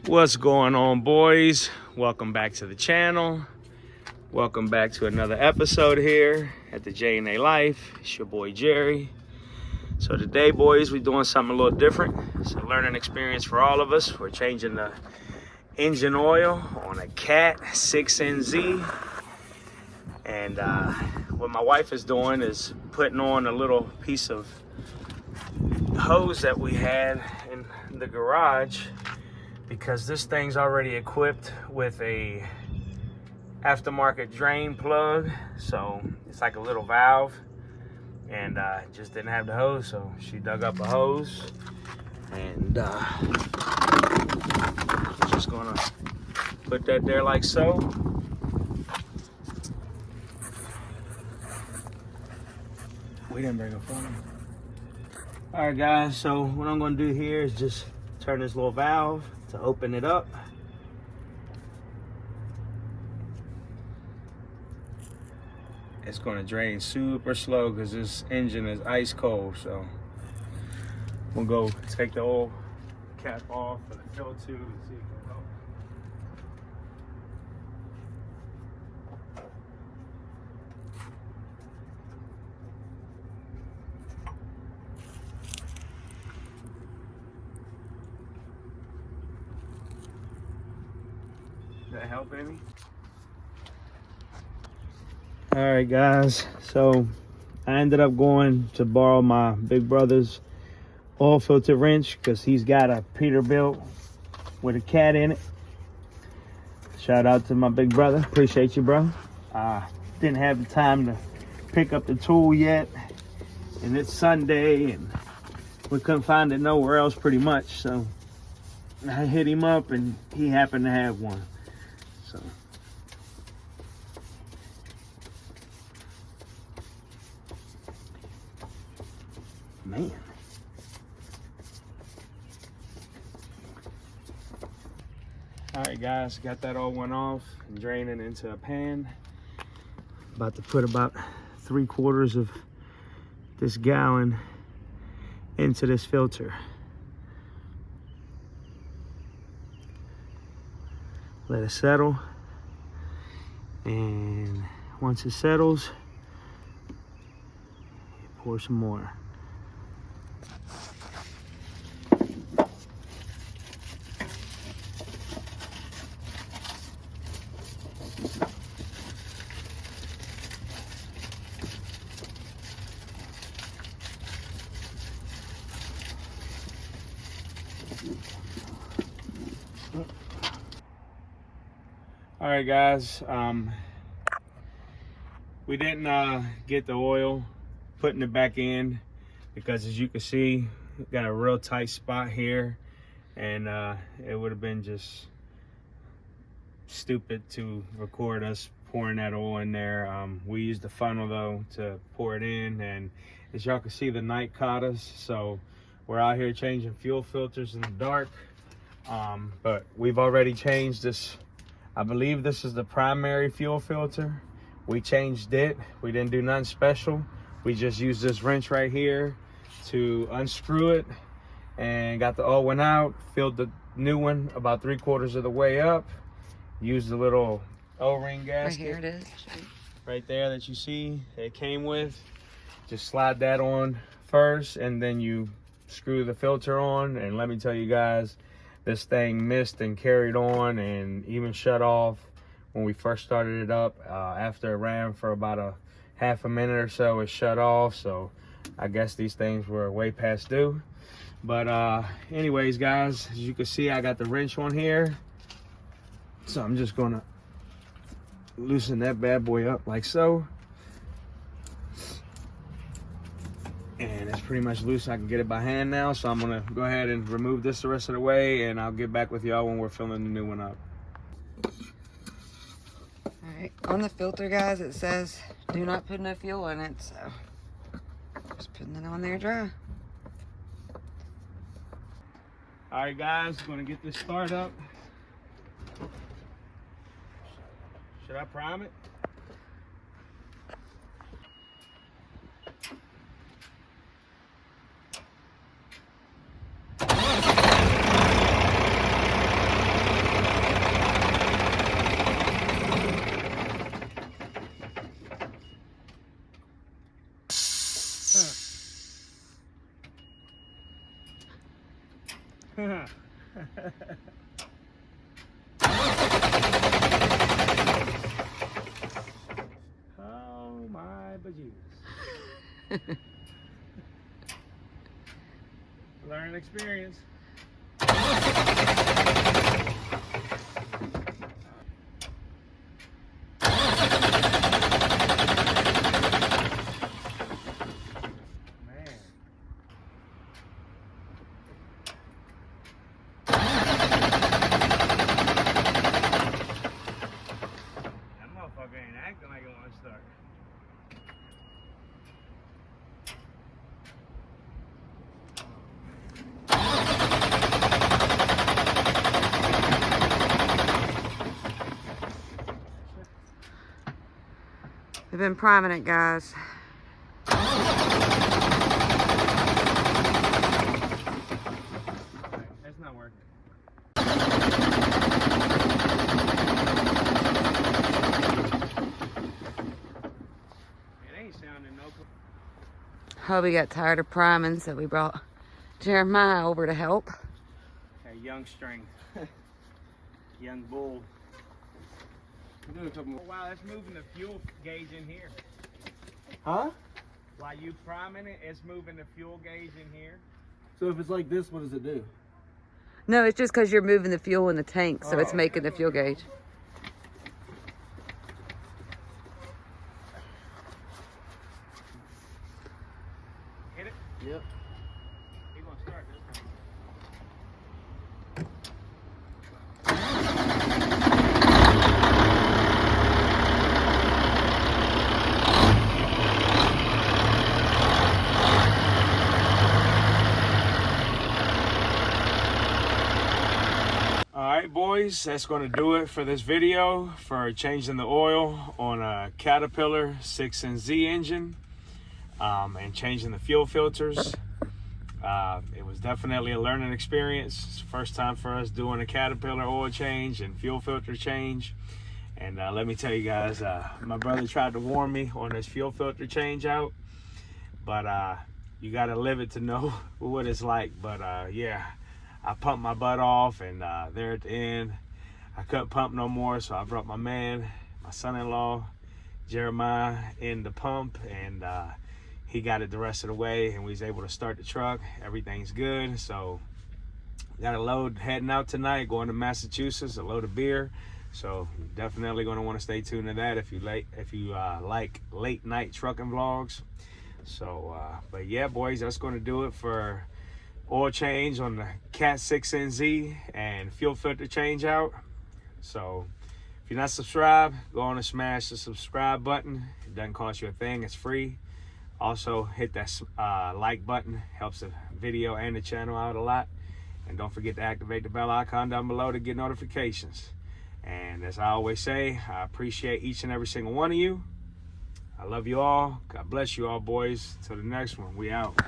What's going on, boys? Welcome back to the channel. Welcome back to another episode here at the J&A Life. It's your boy Jerry. So today, boys, we're doing something a little different. It's a learning experience for all of us. We're changing the engine oil on a c156nz. And what my wife is doing is putting on a little piece of hose that we had in the garage, because this thing's already equipped with a aftermarket drain plug. So it's like a little valve, and just didn't have the hose, so she dug up a hose, and just gonna put that there like so. We didn't bring a phone. All right, guys, so what I'm gonna do here is just turn this little valve to open it up. It's gonna drain super slow because this engine is ice cold. So we'll go take the old cap off for the fill tube and see if it'll help. Does that help any? All right, guys, so I ended up going to borrow my big brother's oil filter wrench because he's got a Peterbilt with a cat in it. Shout out to my big brother. Appreciate you, bro. Didn't have the time to pick up the tool yet, and it's Sunday and we couldn't find it nowhere else pretty much, so I hit him up and he happened to have one. So man. All right, guys, got that all went off and draining into a pan. About to put about 3/4 of this gallon into this filter. Let it settle, and once it settles, pour some more. All right, guys, we didn't get the oil putting it back in because, as you can see, got a real tight spot here, and it would have been just stupid to record us pouring that oil in there. We used the funnel though to pour it in, and as y'all can see, the night caught us, so we're out here changing fuel filters in the dark. But we've already changed this. I believe this is the primary fuel filter. We changed it. We didn't do nothing special. We just used this wrench right here to unscrew it and got the old one out, filled the new one about 3/4 of the way up, used the little O-ring gasket. Right here it is. Right there that you see it came with. Just slide that on first, and then you screw the filter on, and let me tell you guys, this thing missed and carried on and even shut off when we first started it up. After it ran for about a half a minute or so, it shut off. So I guess these things were way past due. But anyways, guys, as you can see, I got the wrench on here. So I'm just gonna loosen that bad boy up like so. And it's pretty much loose. I can get it by hand now, so I'm gonna go ahead and remove this the rest of the way, and I'll get back with y'all when we're filling the new one up. Alright, on the filter, guys, it says do not put no fuel in it, so just putting it on there dry. Alright, guys, gonna get this start up. Should I prime it? Oh my bejesus. Learning experience. Ain't acting like it wants to start. We've been priming it, guys. That's not working. Hubby got tired of priming, so we brought Jeremiah over to help. A young strength. Young bull. Wow, that's moving the fuel gauge in here. Huh? While you priming it, it's moving the fuel gauge in here. So if it's like this, what does it do? No, it's just because you're moving the fuel in the tank, so it's making the fuel gauge. Hit it? Yep. He's gonna start this one. Alright boys, that's going to do it for this video for changing the oil on a Caterpillar c156nz engine and changing the fuel filters. It was definitely a learning experience. It's the first time for us doing a Caterpillar oil change and fuel filter change. And let me tell you guys, my brother tried to warn me on this fuel filter change out, but you got to live it to know what it's like. But yeah, I pumped my butt off, and there at the end, I couldn't pump no more, so I brought my man, my son-in-law, Jeremiah, in the pump, and he got it the rest of the way, and we was able to start the truck. Everything's good, so got a load heading out tonight, going to Massachusetts, a load of beer. So definitely going to want to stay tuned to that if you like late night trucking vlogs. So, but yeah, boys, that's going to do it for oil change on the Cat c156nz and fuel filter change out. So if you're not subscribed, go on and smash the subscribe button. It doesn't cost you a thing, it's free. Also hit that like button, helps the video and the channel out a lot. And don't forget to activate the bell icon down below to get notifications. And as I always say, I appreciate each and every single one of you. I love you all. God bless you all, boys. Till the next one, we out.